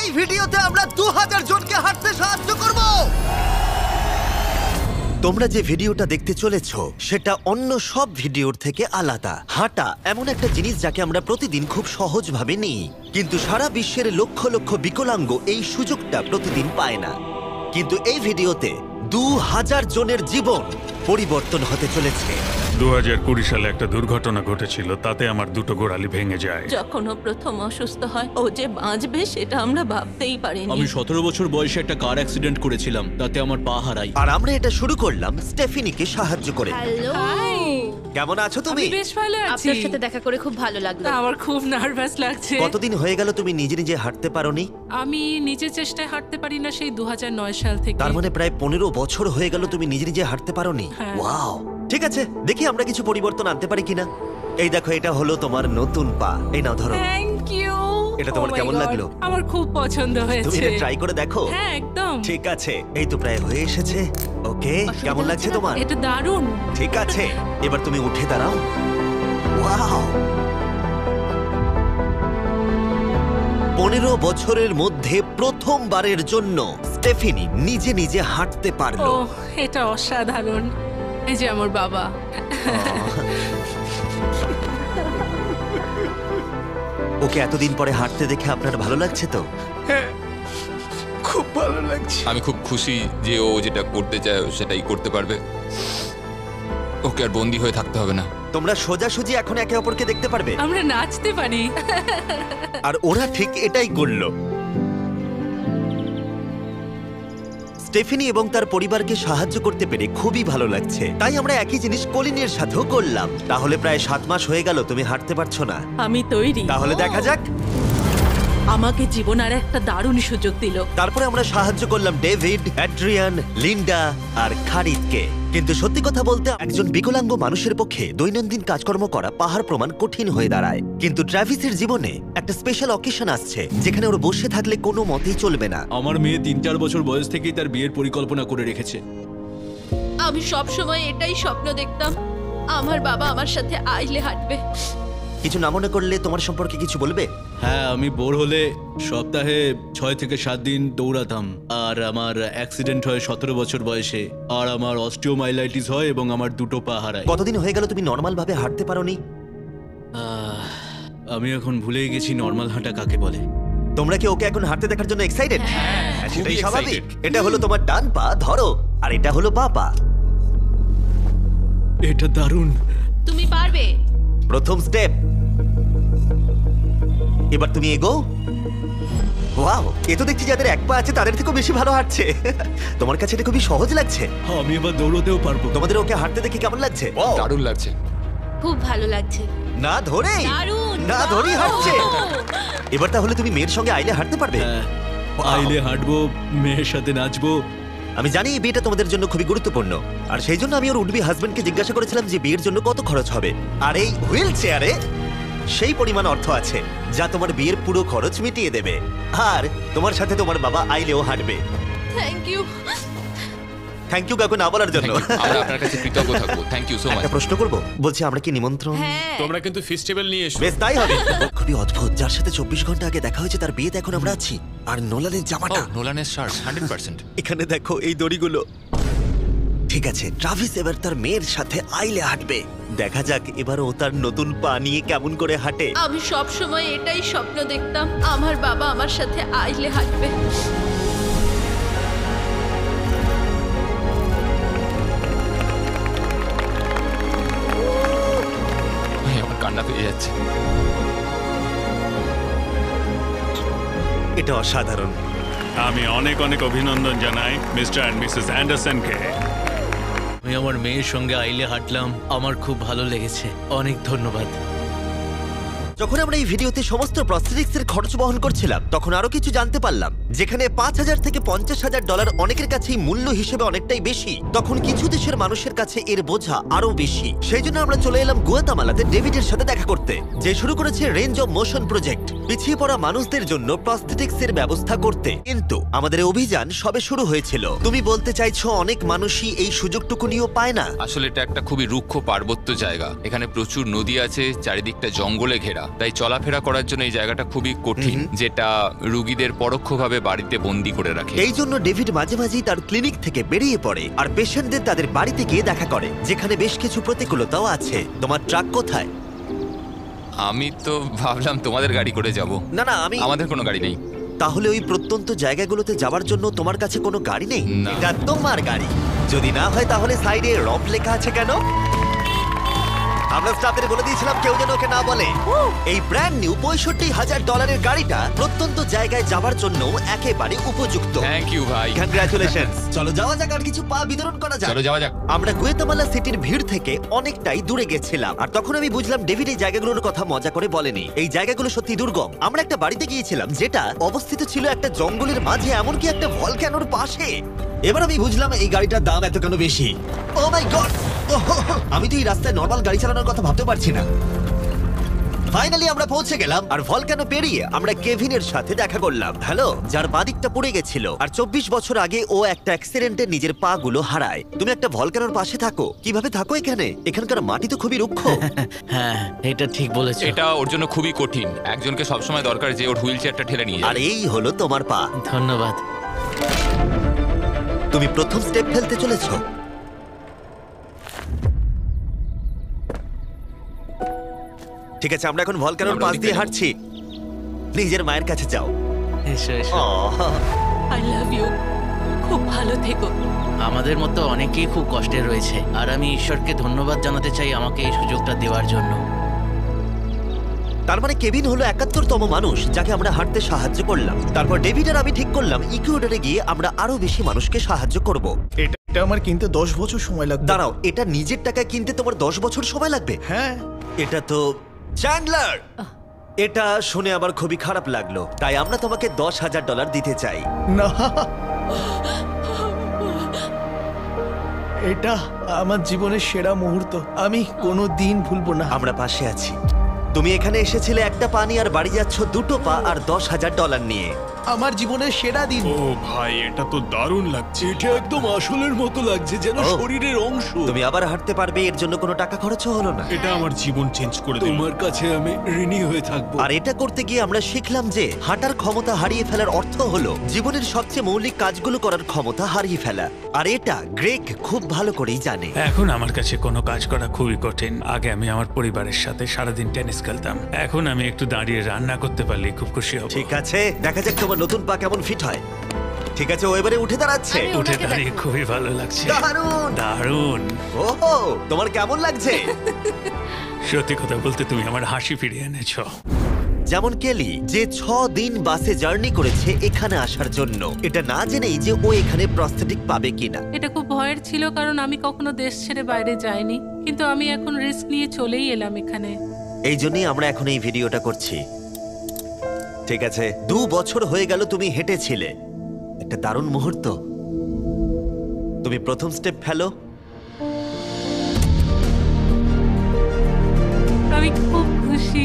এই ভিডিওতে আমরা 2000 জনকে হাঁটতে সাহায্য করব। তোমরা যে ভিডিওটা দেখতে চলেছো সেটা অন্য সব ভিডিওর থেকে আলাদা। হাঁটা এমন একটা জিনিস যাকে আমরা প্রতিদিন খুব সহজভাবে নিই, কিন্তু সারা বিশ্বের লক্ষ লক্ষ বিকলাঙ্গ এই সুযোগটা প্রতিদিন পায় না। কিন্তু এই ভিডিওতে 2000 জনের জীবন পরিবর্তন হতে চলেছে। 2020 সালে একটা দুর্ঘটনা ঘটেছিল, তাতে আমার দুটো গোড়ালি ভেঙে যায়। যখন ও প্রথম অসুস্থ হয়, ও যে বাঁচবে সেটা আমরা ভাবতেই পারিনি। আমি 17 বছর বয়সে একটা কার অ্যাক্সিডেন্ট করেছিলাম, তাতে আমার পা হারাই। আর আমরা এটা শুরু করলাম স্টেফিনিকে সাহায্য করে। হ্যালো, কেমন আছো তুমি? বেশ ভালো আছি। আপনার সাথে দেখা করে খুব ভালো লাগলো। আমার খুব নার্ভাস লাগছে। কতদিন হয়ে গেল তুমি নিজে নিজে হাঁটতে পারোনি? আমি নিজের চেষ্টায় হাঁটতে পারি না সেই 2009 সাল থেকে। তার মানে প্রায় 15 বছর হয়ে গেল তুমি নিজে নিজে হাঁটতে পারোনি। হ্যাঁ। ওয়াও, ঠিক আছে, দেখি আমরা কিছু পরিবর্তন আনতে পারি কিনা। এই দেখো, এটা হলো তোমার নতুন পা। এই নাও, ধরো। Thank you. এটা তোমার কেমন লাগলো? আমার খুব পছন্দ তুমি হয়েছে। এটা ট্রাই করে দেখো। হ্যাঁ, একদম। ঠিক আছে, এই তো প্রায় হয়ে এসেছে। ওকে, কেমন লাগছে তোমার? এটা দারুণ। ঠিক আছে, এবার তুমি উঠে দাঁড়াও। ওয়াও, 15 বছরের মধ্যে প্রথমবারের জন্য স্টেফিনি নিজে নিজে হাঁটতে ও, পারলো। এটা অসাধারণ। এই যে আমার বাবা। ওকে এতদিন পরে হাঁটতে দেখে আপনার ভালো লাগছে তো? আমি খুব খুশি যে ও যেটা করতে চায় ও সেটাই করতে পারবে। ওকে আর বন্দি হয়ে থাকতে হবে না। তোমরা সোজাসুজি এখন একে অপরকে দেখতে পারবে। আমরা নাচতে পারি। আর ওরা ঠিক এটাই করলো। স্টেফিনি এবং তার পরিবারকে সাহায্য করতে পেরে খুবই ভালো লাগছে। তাই আমরা একই জিনিস কলিনের সাথেও করলাম। তাহলে প্রায় 7 মাস হয়ে গেল তুমি হাঁটতে পারছো না। আমি তৈরি। তাহলে দেখা যাক। আমাকে জীবন আর একটা দারুণ সুযোগ দিল। তারপরে আমরা সাহায্য করলাম ডেভিড, অ্যাড্রিয়ান, লিন্ডা আর খারিদকে। কিন্তু সত্যি কথা বলতে একজন বিকলাঙ্গ মানুষের পক্ষে দৈনন্দিন কাজকর্ম করা পাহাড় প্রমাণ কঠিন হয়ে দাঁড়ায়। কিন্তু ট্রাভিসের জীবনে একটা স্পেশাল অকেশন আসছে যেখানে ওর বসে থাকলে কোনো মতেই চলবে না। আমার মেয়ে 3-4 বছর বয়স থেকেই তার বিয়ের পরিকল্পনা করে রেখেছে। আমি সব সময় এটাই স্বপ্ন দেখতাম, আমার বাবা আমার সাথে আইলে হাঁটবে। কিছু না মনে করলে তোমার সম্পর্কে কিছু বলবে? হ্যাঁ, আমি বোর হলে সপ্তাহে 6 থেকে 7 দিন দৌড়াতাম। আর আমার অ্যাক্সিডেন্ট হয় 17 বছর বয়সে। আর আমার অস্টিওমাইলাইটিস হয় এবং আমার দুটো পা হারায়। কতদিন হয়ে গেল তুমি নর্মাল ভাবে হাঁটতে পারোনি? আমি এখন ভুলেই গেছি নর্মাল হাঁটা কাকে বলে। তোমরা কি ওকে এখন হাঁটতে দেখার জন্য এক্সাইটেড? সেটাই খুবই স্বাভাবিক। excited। এটা হলো তোমার ডান পা, ধরো, আর এটা হলো বাঁ পা। এটা দারুণ। তুমি পারবে। প্রথম স্টেপ। এবার তুমি এগো। ওয়াও, এ তো দেখছি যাদের এক পা আছে তাদের থেকেও বেশি ভালো হাঁটছে। তোমার কাছে এটা খুবই সহজ লাগছে। আমি এবার দৌড়তেও পারবো। তোমাদের ওকে হাঁটতে দেখে কেমন লাগছে? Wow! দারুণ লাগছে। খুব ভালো লাগছে। না ধরেই, দারুণ, না ধরেই হাঁটছে। দারুণ। এবার তাহলে তুমি মেয়ের সঙ্গে আইলে হাঁটতে পারবে? হ্যাঁ, Wow! আইলে হাঁটবো, মেয়ের সাথে নাচবো। আমি জানি এই বিয়েটা তোমাদের জন্য খুবই গুরুত্বপূর্ণ, আর সেই জন্য আমি ওর উডবি হাজবেন্ডকে জিজ্ঞাসা করেছিলাম যে বিয়ের জন্য কত খরচ হবে। আর এই হুইল চেয়ারে সেই পরিমাণ অর্থ আছে যা তোমার বিয়ের পুরো খরচ মিটিয়ে দেবে। আর তোমার সাথে তোমার বাবা আইলেও হাঁটবে। Thank you. থ্যাংক ইউ কাকু না বলার জন্য। Thank you. আমরা আপনার কাছে কৃতজ্ঞ থাকবো। Thank you so much. একটা প্রশ্ন করব, বলছি আমরা কি নিমন্ত্রণ? হ্যাঁ, তোমরা কিন্তু ফেস্টিভ্যাল নিয়ে এসো। বেশ, তাই হবে। খুবই অদ্ভুত, যার সাথে 24 ঘন্টা আগে দেখা হয়েছে তার বিয়েতে এখন আমরা আছি। আর নোলানের জামাটা নোলানের শার্ট 100%। এখানে দেখো, এই দড়িগুলো। ঠিক আছে, ট্রাভিস এবার তার মেয়ের সাথে আইলে হাঁটবে। দেখা যাক এবার ও তার নতুন পা নিয়ে কেমন করে হাঁটে। আমি সব সময় এটাই স্বপ্ন দেখতাম, আমার বাবা আমার সাথে আইলে হাঁটবে। আমার কান্না পেয়ে যাচ্ছে। এটা অসাধারণ। আমি অনেক অনেক অভিনন্দন জানাই মিস্টার অ্যান্ড মিসেস অ্যান্ডারসনকে। আমি আমার মেয়ের সঙ্গে আইলে হাঁটলাম, আমার খুব ভালো লেগেছে। অনেক ধন্যবাদ। যখন আমরা এই ভিডিওতে সমস্ত প্রস্থেটিক্স এর খরচ বহন করছিলাম তখন আরো কিছু জানতে পারলাম। যেখানে $5,000 থেকে $50,000 অনেকের কাছেই মূল্য হিসেবে অনেকটাই বেশি, তখন কিছু দেশের মানুষের কাছে এর বোঝা আরো বেশি। সেই জন্য আমরা চলে এলাম গুয়াতামালাতে ডেভিডের সাথে দেখা করতে, যে শুরু করেছে রেঞ্জ অফ মোশন প্রজেক্ট, পিছিয়ে পড়া মানুষদের জন্য প্রস্থেটিক্স এর ব্যবস্থা করতে। কিন্তু আমাদের অভিযান সবে শুরু হয়েছিল। তুমি বলতে চাইছো অনেক মানুষই এই সুযোগটুকু নিয়েও পায় না? আসলে এটা একটা খুবই রুক্ষ পার্বত্য জায়গা। এখানে প্রচুর নদী আছে, চারিদিকটা জঙ্গলে ঘেরা। তাই চলাফেরা করার জন্য এই জায়গাটা খুবই কঠিন, যেটা রুগীদের পরোক্ষভাবে বাড়িতে বন্দি করে রাখে। এই জন্য ডেভিড মাঝে মাঝেই তার ক্লিনিক থেকে বেরিয়ে পড়ে আর পেশেন্টদের তাদের বাড়িতে গিয়ে দেখা করে, যেখানে বেশ কিছু প্রতিকূলতাও আছে। তোমার ট্রাক কোথায়? আমি তো ভাবলাম তোমাদের গাড়ি করে যাব। না না, আমাদের কোনো গাড়ি নেই। তাহলে ওই প্রত্যন্ত জায়গাগুলোতে যাওয়ার জন্য তোমার কাছে কোনো গাড়ি নেই? না। এটা তোমার গাড়ি। যদি না হয় তাহলে সাইডে রব লেখা আছে কেন? আমরা স্টাফদের বলে দিয়েছিলাম কেউ যেন ওকে না বলে। এই ব্র্যান্ড নিউ $65,000 গাড়িটা প্রত্যন্ত জায়গায় যাবার জন্য একেবারে উপযুক্ত। থ্যাংক ইউ ভাই। কংগ্রাচুলেশন। চলো যাওয়া যাক আর কিছু পা বিতরণ করা যাক। চলো যাওয়া যাক। আমরা গুয়েতামালা সিটির ভিড় থেকে অনেকটাই দূরে গেছিলাম, আর তখন আমি বুঝলাম ডেভিড এই জায়গাগুলোর কথা মজা করে বলেনি। এই জায়গাগুলো সত্যি দুর্গম। আমরা একটা বাড়িতে গিয়েছিলাম যেটা অবস্থিত ছিল একটা জঙ্গলের মাঝে, এমনকি একটা ভলক্যানোর পাশে। এবার আমি বুঝলাম এই গাড়িটার দাম এত কেন বেশি। ও মাই গড, আমি তো এই রাস্তায় নর্মাল গাড়ি চালানোর কথা ভাবতে পারছি না। ফাইনালি আমরা পৌঁছে গেলাম, আর ভলক্যানো পেরিয়ে আমরা কেভিনের সাথে দেখা করলাম। হ্যালো, যার বাদিকটা পড়ে গেছিল, আর 24 বছর আগে ও একটা অ্যাক্সিডেন্টে নিজের পা গুলো হারায়। তুমি একটা ভলক্যানোর পাশে থাকো, কিভাবে থাকো এখানে? এখানকার মাটি তো খুবই রুক্ষ। হ্যাঁ, এটা ঠিক বলেছো। এটা ওর জন্য খুবই কঠিন। একজনকে সবসময় দরকার যে ওর হুইল চেয়ারটা ঠেলে নিয়ে আর যায়। এই হলো তোমার পা। ধন্যবাদ। তুমি প্রথম স্টেপ ফেলতে চলেছো। ঠিক আছে, আমরা এখন ভলক্যানোর আমরা পাশ দিয়ে ওদিকে হাঁটছি। নিজের মায়ের কাছে যাও। এসো এসো। আহ, আই লাভ ইউ। খুব ভালো থেকো। আমাদের মতো অনেকেই খুব কষ্টে রয়েছে, আর আমি ঈশ্বরকে ধন্যবাদ জানাতে চাই আমাকে এই সুযোগটা দেওয়ার জন্য। তার মানে কেভিন হলো 71তম মানুষ যাকে আমরা হাঁটতে সাহায্য করলাম। তারপর ডেভিড আর আমি ঠিক করলাম ইকুয়েডরে গিয়ে আমরা আরো বেশি মানুষকে সাহায্য করব। এটা আমার কিনতে 10 বছর সময় লাগবে। দাঁড়াও, এটা নিজের টাকায় কিনতে তোমার 10 বছর সময় লাগবে? হ্যাঁ। এটা তো চ্যান্ডলার, এটা শুনে আমার খুবই খারাপ লাগলো। তাই আমরা তোমাকে $10,000 দিতে চাই। না, এটা আমার জীবনের সেরা মুহূর্ত। আমি কোনো দিন ভুলবো না। আমরা পাশে আছি। তুমি এখানে এসেছিলে একটা পানি আর বাড়ি যাচ্ছ 2টো পা আর $10,000 নিয়ে। আমার জীবনের সেরা দিন। ও ভাই, এটা তো দারুণ লাগছে। এটা একদম আসলের মতো লাগছে, যেন ও। শরীরের অংশ। তুমি আবার হাঁটতে পারবে, এর জন্য কোনো টাকা খরচও হলো না। এটা আমার জীবন চেঞ্জ করে দিল। তোমার কাছে আমি ঋণী হয়ে থাকবো। আর এটা করতে গিয়ে আমরা শিখলাম যে হাঁটার ক্ষমতা হারিয়ে ফেলার অর্থ হলো জীবনের সবচেয়ে মৌলিক কাজগুলো করার ক্ষমতা হারিয়ে ফেলা। আর এটা গ্রেগ খুব ভালো করেই জানে। এখন আমার কাছে কোনো কাজ করা খুবই কঠিন। আগে আমি আমার পরিবারের সাথে সারাদিন টেনিস খেলতাম, এখন আমি একটু দাঁড়িয়ে রান্না করতে পারলে খুব খুশি হব। ঠিক আছে, দেখা যাক তোমার নতুন পা কেমন ফিট হয়। ঠিক আছে, ও এবারে উঠে দাঁড়াচ্ছে। আমি উঠে ওনাকে দাঁড়িয়ে দেখো। খুবই ভালো লাগছে। দারুণ। দারুণ। ওহো, তোমার কেমন লাগছে? সত্যি কথা বলতে তুমি আমার হাসি ফিরিয়ে এনেছো। যেমন কেলি, যে 6 দিন বাসে জার্নি করেছে এখানে আসার জন্য, এটা না জেনেই যে ও এখানে প্রস্থেটিক পাবে কিনা। এটা খুব ভয়ের ছিল, কারণ আমি কখনো দেশ ছেড়ে বাইরে যাইনি, কিন্তু আমি এখন রিস্ক নিয়ে চলেই এলাম এখানে। এই জন্যই আমরা এখন এই ভিডিওটা করছি। ঠিক আছে, 2 বছর হয়ে গেল তুমি হেঁটেছিলে। একটা দারুণ মুহূর্ত। তুমি প্রথম স্টেপ ফেলো। আমি খুব খুশি।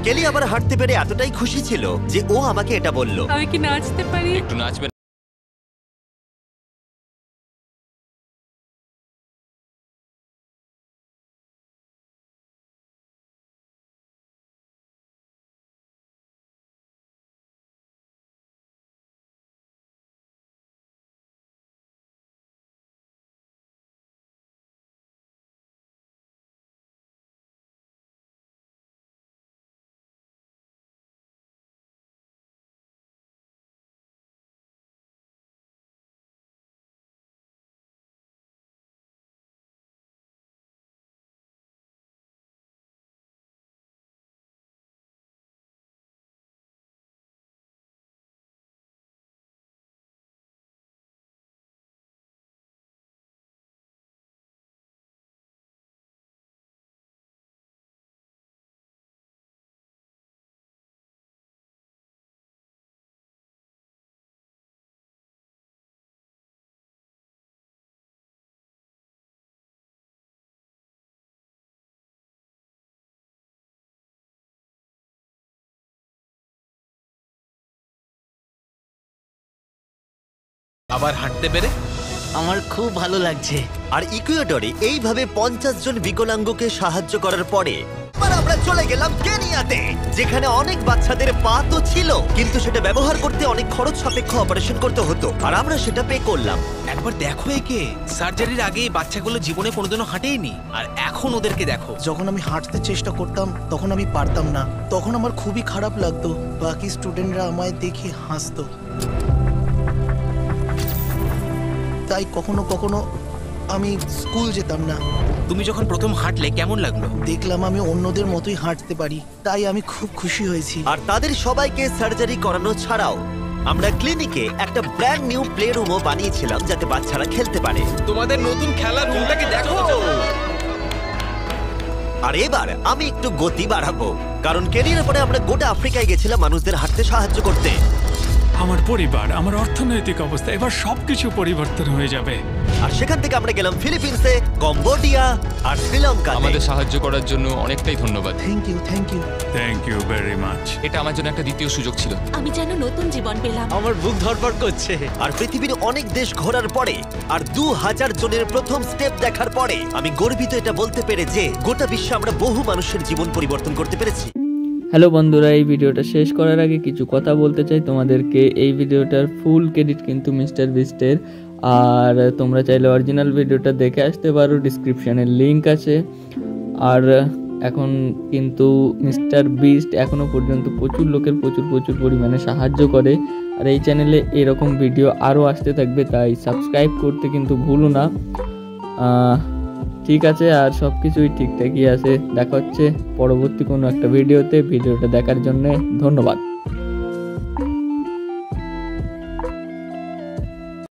কেলি আবার হাঁটতে পেরে এতটাই খুশি ছিল যে ও আমাকে এটা বলল। আমি কি নাচতে পারি? একটু নাচবেন? আবার হাঁটতে পেরে আমার খুব ভালো লাগছে। আর ইকুয়েডরে এইভাবে 50 জন বিকলাঙ্গকে সাহায্য করার পরে এবার আমরা চলে গেলাম কেনিয়াতে, যেখানে অনেক বাচ্চাদের পা তো ছিল, কিন্তু সেটা ব্যবহার করতে অনেক খরচ সাপেক্ষ অপারেশন করতে হতো, আর আমরা সেটা পে করলাম। একবার দেখো একে, সার্জারির আগে এই বাচ্চাগুলো জীবনে কোনোদিনও হাঁটেইনি, আর এখন ওদেরকে দেখো। যখন আমি হাঁটতে চেষ্টা করতাম তখন আমি পারতাম না, তখন আমার খুবই খারাপ লাগতো। বাকি স্টুডেন্টরা আমায় দেখে হাসতো, তাই কখনো কখনো আমি স্কুল যেতাম না। তুমি যখন প্রথম হাঁটলে কেমন লাগলো? দেখলাম আমি অন্যদের মতোই হাঁটতে পারি, তাই আমি খুব খুশি হয়েছি। আর তাদের সবাইকে সার্জারি করানো ছাড়াও আমরা ক্লিনিকে একটা ব্র্যান্ড নিউ প্লে রুমও বানিয়েছিলাম, যাতে বাচ্চারা খেলতে পারে। তোমাদের নতুন খেলার রুমটাকে দেখো। আর এবার আমি একটু গতি বাড়াবো, কারণ কেনিয়ার পরে আমরা গোটা আফ্রিকায় গেছিলাম মানুষদের হাঁটতে সাহায্য করতে। আমার পরিবার, আমার অর্থনৈতিক অবস্থা, এবার সবকিছু পরিবর্তন হয়ে যাবে। আর সেখান থেকে আমরা গেলাম ফিলিপিন্সে, কম্বোডিয়া আর শ্রীলঙ্কা। আমাদের সাহায্য করার জন্য অনেকটাই ধন্যবাদ। Thank you, thank you. Thank you very much. এটা আমার জন্য একটা দ্বিতীয় সুযোগ ছিল। আমি যেন নতুন জীবন পেলাম। আমার বুক ধড়ফড় করছে। আর পৃথিবীর অনেক দেশ ঘোরার পরে আর 2000 জনের প্রথম স্টেপ দেখার পরে আমি গর্বিত এটা বলতে পেরে যে গোটা বিশ্বে আমরা বহু মানুষের জীবন পরিবর্তন করতে পেরেছি। হ্যালো বন্ধুরা, এই ভিডিওটা শেষ করার আগে কিছু কথা বলতে চাই তোমাদেরকে। এই ভিডিওটার ফুল ক্রেডিট কিন্তু মিস্টার বিস্টের, আর তোমরা চাইলে অরিজিনাল ভিডিওটা দেখে আসতে পারো, ডিসক্রিপশানের লিঙ্ক আছে। আর এখন কিন্তু মিস্টার বিস্ট এখনও পর্যন্ত প্রচুর লোকের প্রচুর পরিমাণে সাহায্য করে, আর এই চ্যানেলে এরকম ভিডিও আরও আসতে থাকবে, তাই সাবস্ক্রাইব করতে কিন্তু ভুলো না। ঠিক আছে, আর সব কিছুই ঠিকঠাকই আছে। দেখা হচ্ছে পরবর্তী কোনো একটা ভিডিওতে। ভিডিওটা দেখার জন্য ধন্যবাদ।